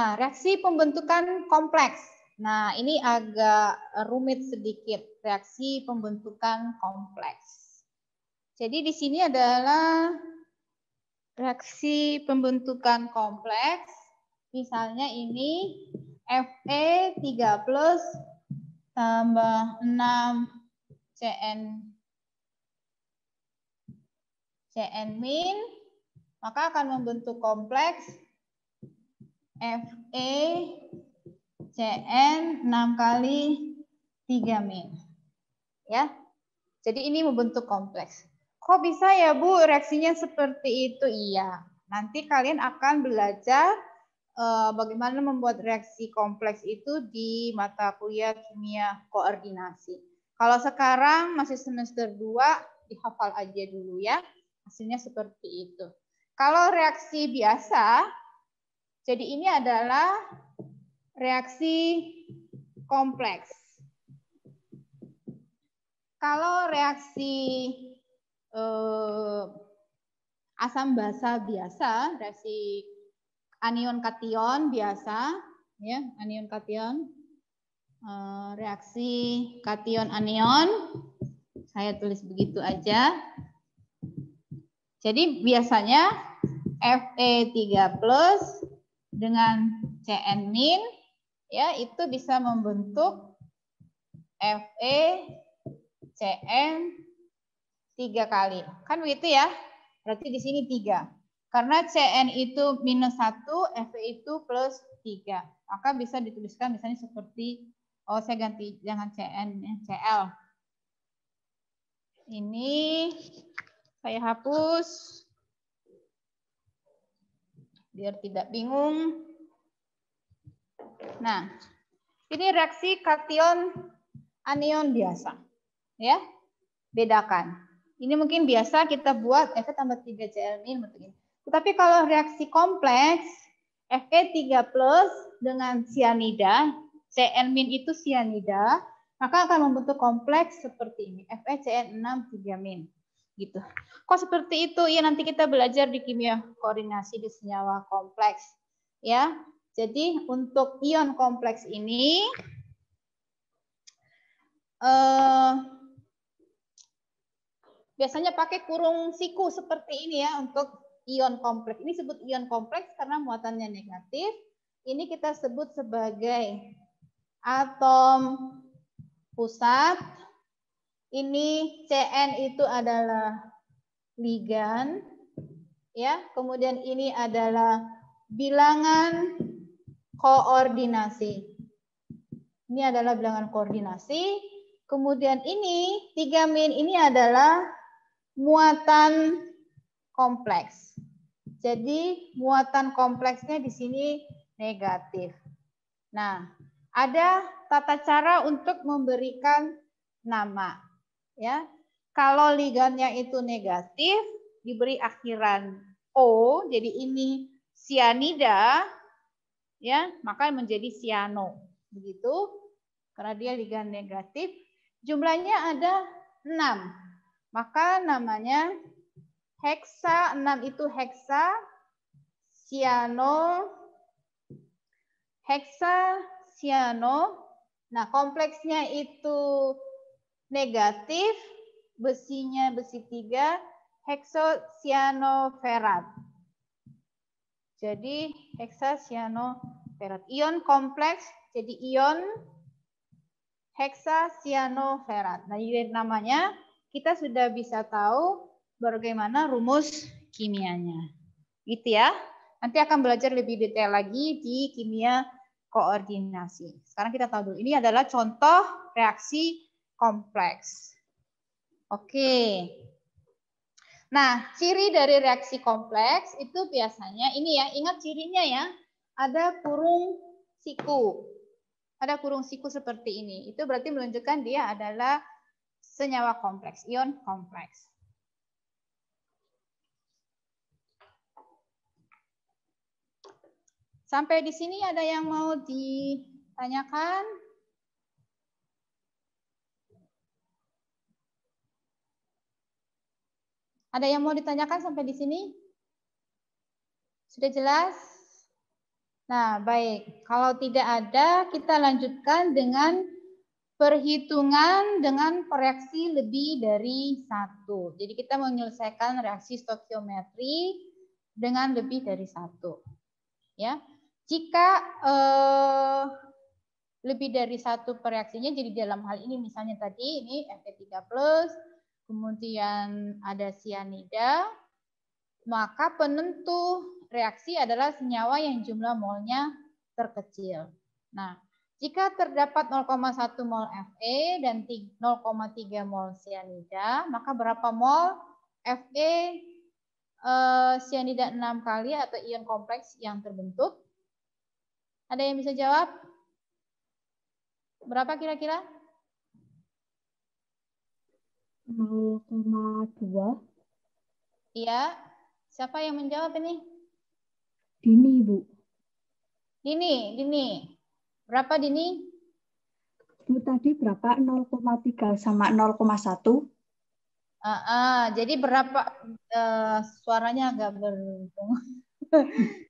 Nah, reaksi pembentukan kompleks. Nah, ini agak rumit sedikit, reaksi pembentukan kompleks. Jadi di sini adalah reaksi pembentukan kompleks. Misalnya ini Fe 3+ tambah 6 Cn min, maka akan membentuk kompleks Fe Cn 6 kali 3 min. Ya. Jadi ini membentuk kompleks. Kok bisa ya Bu reaksinya seperti itu? Iya. Nanti kalian akan belajar bagaimana membuat reaksi kompleks itu di mata kuliah kimia koordinasi. Kalau sekarang masih semester 2, dihafal aja dulu ya. Hasilnya seperti itu. Kalau reaksi biasa, jadi ini adalah reaksi kompleks. Kalau reaksi asam basa biasa, reaksi anion kation biasa, ya anion kation, reaksi kation anion, saya tulis begitu aja. Jadi biasanya Fe 3+ dengan Cn min, ya itu bisa membentuk Fe Cn 3 kali, kan begitu ya? Berarti di sini 3. Karena Cn itu -1, Fe itu +3. Maka bisa dituliskan misalnya seperti, oh saya ganti, jangan Cn, Cl. Ini saya hapus, biar tidak bingung. Nah, ini reaksi kation anion biasa. Ya, bedakan. Ini mungkin biasa kita buat Fe tambah 3 Cl min bentuk ini. Tetapi kalau reaksi kompleks, Fe 3+ dengan sianida, Cn min itu sianida, maka akan membentuk kompleks seperti ini. FeCN6 3 min. Gitu. Kok seperti itu? Ya nanti kita belajar di kimia koordinasi di senyawa kompleks. Ya. Jadi untuk ion kompleks ini biasanya pakai kurung siku seperti ini ya untuk ion kompleks. Ini disebut ion kompleks karena muatannya negatif. Ini kita sebut sebagai atom pusat. Ini Cn itu adalah ligan. Ya, kemudian ini adalah bilangan koordinasi. Ini adalah bilangan koordinasi. Kemudian ini 3 min ini adalah muatan kompleks. Jadi muatan kompleksnya di sini negatif. Nah, ada tata cara untuk memberikan nama. Ya, kalau ligannya itu negatif, diberi akhiran O, jadi ini sianida, ya, maka menjadi siano. Begitu, karena dia ligan negatif. Jumlahnya ada 6. Maka namanya heksa, 6 itu heksa siano. Nah, kompleksnya itu negatif, besinya besi 3, heksosianoferat. Jadi heksasianoferat. Ion kompleks jadi ion heksasianoferat. Nah, dari namanya kita sudah bisa tahu bagaimana rumus kimianya. Gitu ya. Nanti akan belajar lebih detail lagi di kimia koordinasi. Sekarang kita tahu dulu. Ini adalah contoh reaksi kompleks. Oke. Nah, ciri dari reaksi kompleks itu biasanya ini ya, ingat cirinya ya. Ada kurung siku. Ada kurung siku seperti ini. Itu berarti menunjukkan dia adalah senyawa kompleks, ion kompleks. Sampai di sini ada yang mau ditanyakan? Ada yang mau ditanyakan sampai di sini? Sudah jelas? Nah, baik. Kalau tidak ada, kita lanjutkan dengan perhitungan dengan reaksi lebih dari satu. Jadi kita menyelesaikan reaksi stokiometri dengan lebih dari satu. Ya, jika lebih dari satu reaksinya, jadi dalam hal ini misalnya tadi ini Fe3+, kemudian ada sianida, maka penentu reaksi adalah senyawa yang jumlah molnya terkecil. Nah, jika terdapat 0,1 mol Fe dan 0,3 mol sianida, maka berapa mol Fe sianida 6 kali atau ion kompleks yang terbentuk? Ada yang bisa jawab? Berapa kira-kira? 0,2. Iya. Siapa yang menjawab ini? Dini, Bu. Dini. Berapa Dini? Bu, tadi berapa? 0,3 sama 0,1? Jadi berapa suaranya agak berdengung.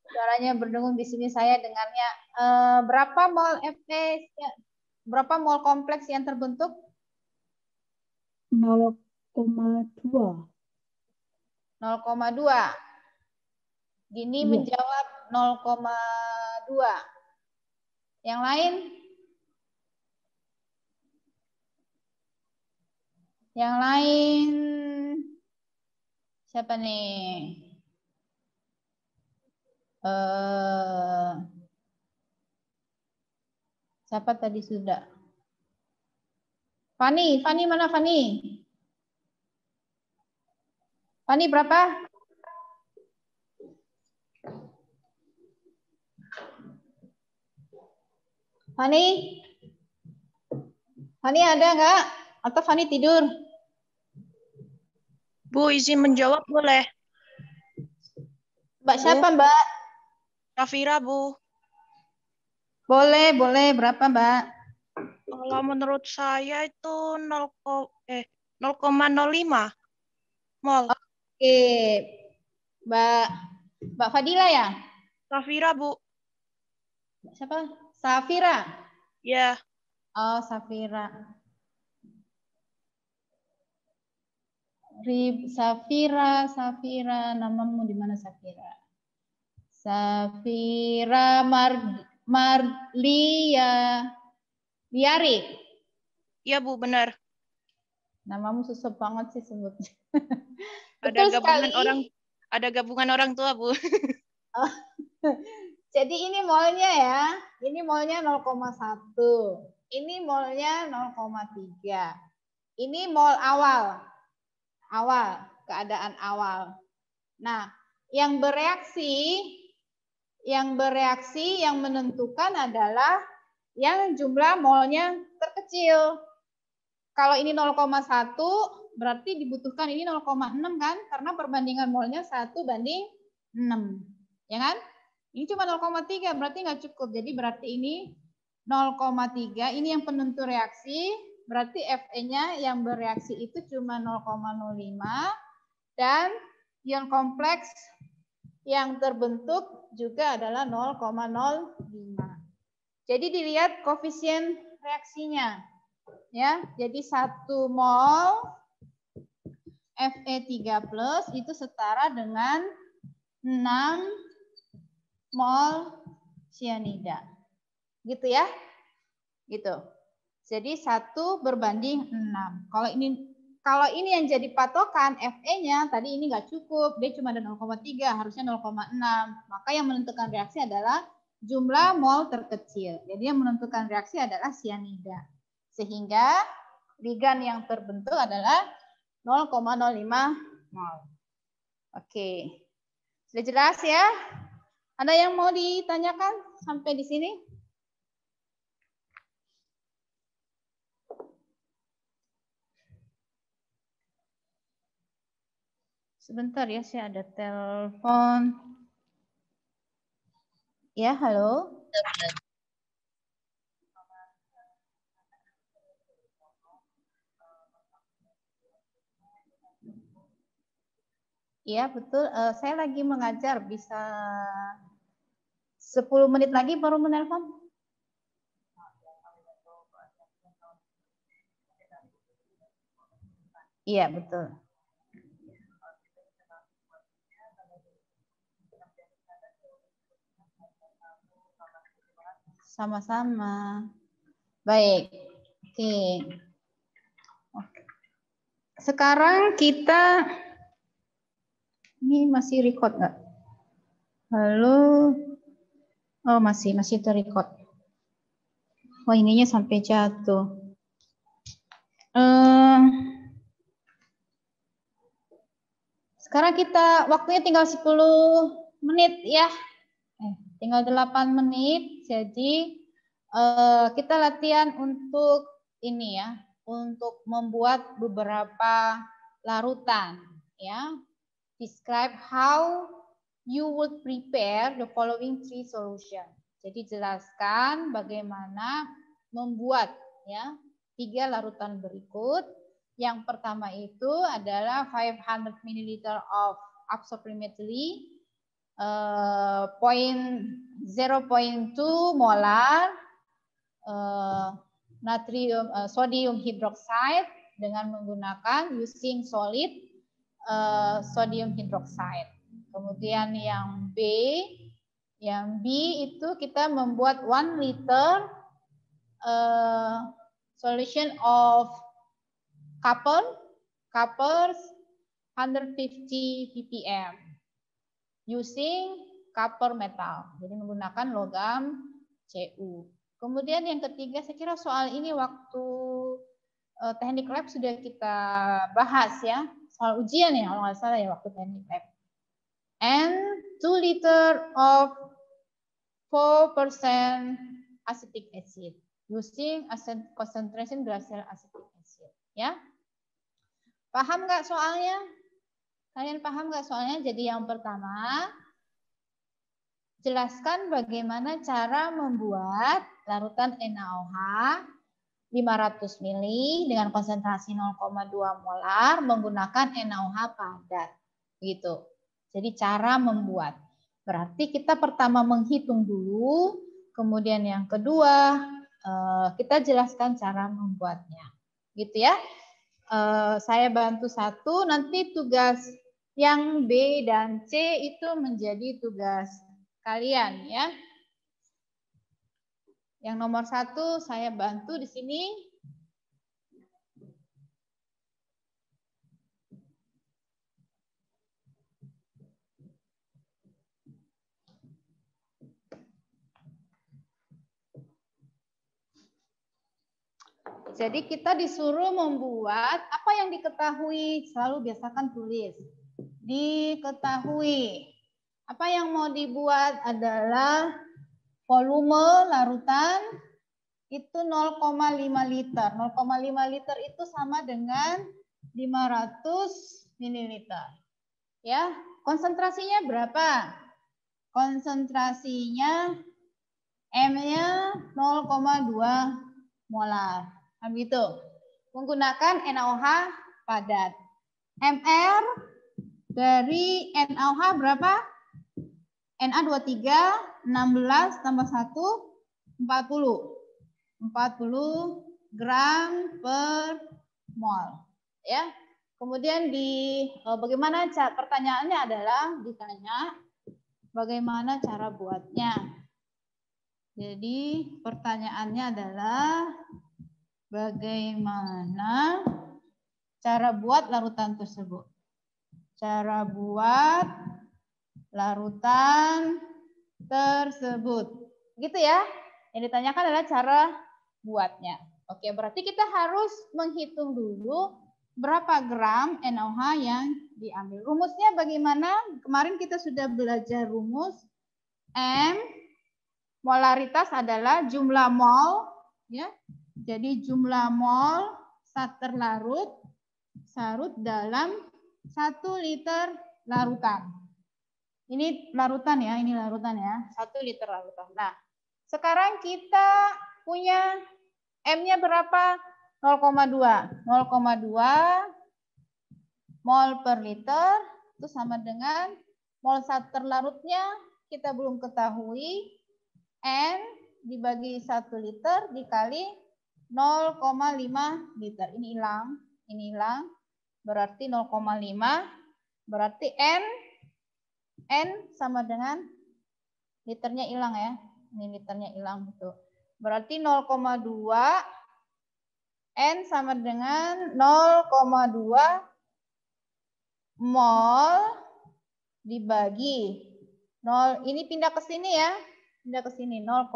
Suaranya berdengung di sini saya dengarnya. Berapa mol Fe? Berapa mol kompleks yang terbentuk? 0,2. 0,2. Dini Iya. menjawab 0,2. Yang lain? Yang lain siapa nih? Siapa tadi sudah? Fani mana Fani? Fani berapa? Fani ada nggak? Atau Fani tidur? Bu, izin menjawab boleh? Mbak siapa Mbak? Safira, Bu. Boleh. Berapa Mbak? Kalau menurut saya itu 0,05 mol. Oke. Mbak Fadila ya? Safira, Bu. Siapa? Safira. Ya. Oh, Safira. Safira, namamu di mana Safira? Safira Liari. Iya, Bu, benar. Namamu susah banget sih sebutnya. Ada Betul gabungan sekali. ada gabungan orang tua, Bu. Oh. Jadi ini molnya ya. Ini molnya 0,1. Ini molnya 0,3. Ini mol awal. Keadaan awal. Nah, yang bereaksi yang menentukan adalah yang jumlah molnya terkecil. Kalau ini 0,1 berarti dibutuhkan ini 0,6 kan? Karena perbandingan molnya 1:6. Ya kan? Ini cuma 0,3 berarti nggak cukup. Jadi berarti ini 0,3 ini yang penentu reaksi. Berarti Fe-nya yang bereaksi itu cuma 0,05 dan ion kompleks yang terbentuk juga adalah 0,05. Jadi dilihat koefisien reaksinya. Ya, jadi 1 mol Fe3+ itu setara dengan 6 mol sianida. Gitu ya. Gitu. Jadi 1 berbanding 6. Kalau ini yang jadi patokan Fe-nya tadi ini nggak cukup, dia cuma ada 0,3, harusnya 0,6. Maka yang menentukan reaksi adalah jumlah mol terkecil. Jadi yang menentukan reaksi adalah sianida. Sehingga ligan yang terbentuk adalah 0,05 mol. Oke. Sudah jelas ya? Ada yang mau ditanyakan sampai di sini? Sebentar ya, saya ada telepon. Ya, halo. Iya, betul. Saya lagi mengajar, bisa 10 menit lagi baru menelpon. Iya, betul. Sama-sama. Baik. Oke. Sekarang kita ini masih record nggak? Halo. Oh, masih terrecord. Oh, ininya sampai jatuh. Sekarang kita waktunya tinggal 10 menit ya. Tinggal 8 menit. Jadi kita latihan untuk ini ya, untuk membuat beberapa larutan ya. Describe how you would prepare the following 3 solutions. Jadi jelaskan bagaimana membuat ya 3 larutan berikut. Yang pertama itu adalah 500 ml of approximately 0.2 molar sodium hydroxide dengan menggunakan using solid sodium hydroxide. Kemudian yang B itu kita membuat 1 liter solution of copper 150 ppm using copper metal. Jadi menggunakan logam Cu. Kemudian yang ketiga, saya kira soal ini waktu teknik lab sudah kita bahas ya. Soal ujian ya, kalau nggak salah ya waktu teknik lab. And 2 liter of 4% acetic acid using concentration glacial acetic acid. Ya, paham nggak soalnya? Kalian paham nggak soalnya? Jadi yang pertama, jelaskan bagaimana cara membuat larutan NaOH 500 ml dengan konsentrasi 0,2 molar menggunakan NaOH padat. Gitu. Jadi cara membuat. Berarti kita pertama menghitung dulu, kemudian yang kedua kita jelaskan cara membuatnya. Gitu ya. Saya bantu satu, nanti tugas yang B dan C itu menjadi tugas kalian ya. Yang nomor 1 saya bantu di sini. Jadi kita disuruh membuat apa yang diketahui, selalu biasakan tulis. Diketahui. Apa yang mau dibuat adalah volume larutan itu 0,5 liter. 0,5 liter itu sama dengan 500 ml. Ya, konsentrasinya berapa? Konsentrasinya M-nya 0,2 molar. Nah, gitu. Menggunakan NaOH padat. MR dari NaOH berapa? Na23 16 tambah 1 40. 40 gram per mol. Ya. Kemudian bagaimana pertanyaannya adalah ditanya bagaimana cara buatnya. Jadi pertanyaannya adalah bagaimana cara buat larutan tersebut. Cara buat larutan tersebut. Gitu ya. Yang ditanyakan adalah cara buatnya. Oke, berarti kita harus menghitung dulu berapa gram NaOH yang diambil. Rumusnya bagaimana? Kemarin kita sudah belajar rumus M. Molaritas adalah jumlah mol, ya. Jadi jumlah mol saat terlarut dalam 1 liter larutan. Ini larutan ya, 1 liter larutan. Nah, sekarang kita punya M-nya berapa? 0,2. 0,2 mol per liter itu sama dengan mol saat terlarutnya kita belum ketahui. N dibagi 1 liter dikali 0,5 liter. Ini hilang. Berarti 0,5. Berarti N sama dengan liternya hilang ya. Ini liternya hilang gitu. Berarti 0,2 N sama dengan 0,2 mol dibagi 0. Ini pindah ke sini ya. Pindah ke sini 0,5.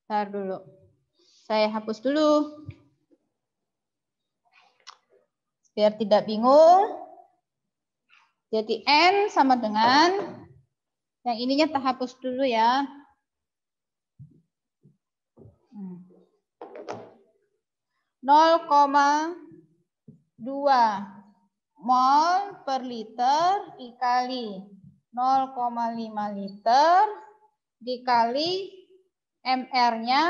Bentar dulu. Saya hapus dulu. Biar tidak bingung. Jadi N sama dengan, yang ininya tak hapus dulu ya. 0,2 mol per liter dikali 0,5 liter dikali MR-nya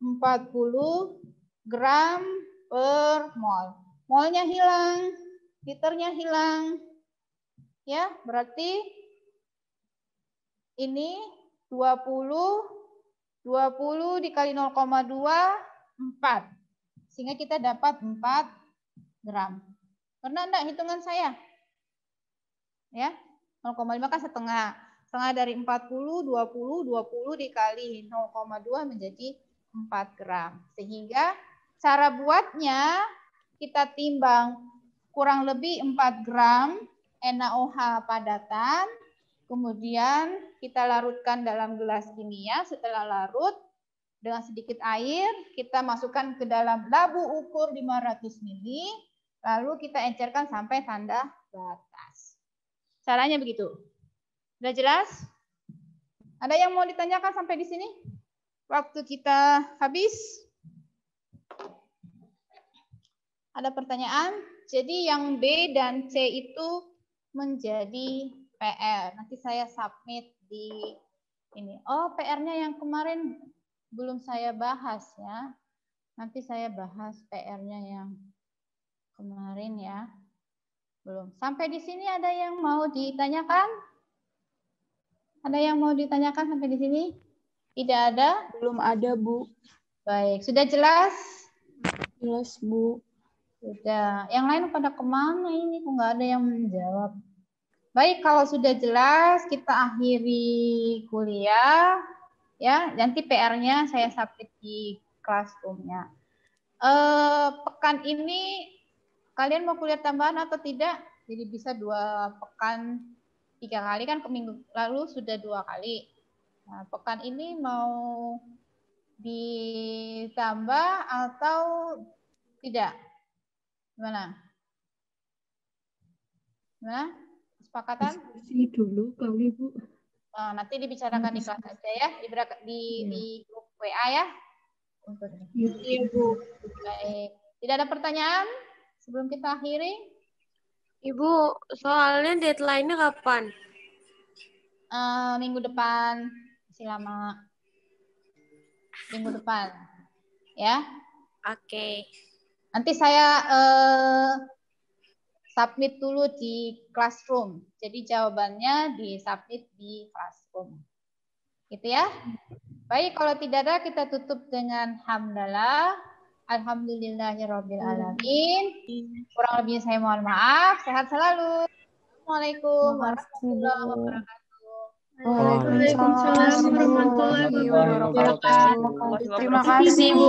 40 gram per mol. Molnya hilang, liternya hilang. Ya, berarti ini 20 dikali 0,2, 4. Sehingga kita dapat 4 gram. Pernah enggak hitungan saya? Ya, 0,5 kan setengah. Setengah dari 40, 20 dikali 0,2 menjadi 4 gram. Sehingga cara buatnya kita timbang kurang lebih 4 gram NaOH padatan. Kemudian kita larutkan dalam gelas kimia. Setelah larut dengan sedikit air, kita masukkan ke dalam labu ukur 500 ml. Lalu kita encerkan sampai tanda batas. Caranya begitu. Sudah jelas? Ada yang mau ditanyakan sampai di sini? Waktu kita habis. Ada pertanyaan? Jadi yang B dan C itu menjadi PR. Nanti saya submit di ini. Oh, PR-nya yang kemarin belum saya bahas ya. Nanti saya bahas PR-nya yang kemarin ya. Belum. Sampai di sini ada yang mau ditanyakan? Ada yang mau ditanyakan sampai di sini? Tidak ada? Belum ada, Bu. Baik, sudah jelas? Jelas, Bu. Sudah. Yang lain pada kemana ini? Kok nggak ada yang menjawab? Baik, kalau sudah jelas, kita akhiri kuliah. Ya, nanti PR-nya saya submit di classroom-nya. Pekan ini kalian mau kuliah tambahan atau tidak? Jadi bisa 2 pekan, 3 kali kan, ke minggu lalu sudah 2 kali. Nah, pekan ini mau ditambah atau tidak? Gimana? Gimana? Kesepakatan? Diskusi dulu kali, Bu. Nanti dibicarakan di kelas aja ya, di grup WA ya. Iya, Bu. Baik. Tidak ada pertanyaan sebelum kita akhiri? Ibu, soalnya deadline-nya kapan? Minggu depan, masih lama. Minggu depan, ya. Oke. Nanti saya submit dulu di classroom. Jadi jawabannya di submit di classroom. Gitu ya. Baik, kalau tidak ada kita tutup dengan hamdalah. Alhamdulillahirabbil alamin. Kurang lebihnya saya mohon maaf. Sehat selalu. Assalamualaikum warahmatullahi wabarakatuh. Waalaikumsalam warahmatullahi wabarakatuh. Terima kasih, Bu.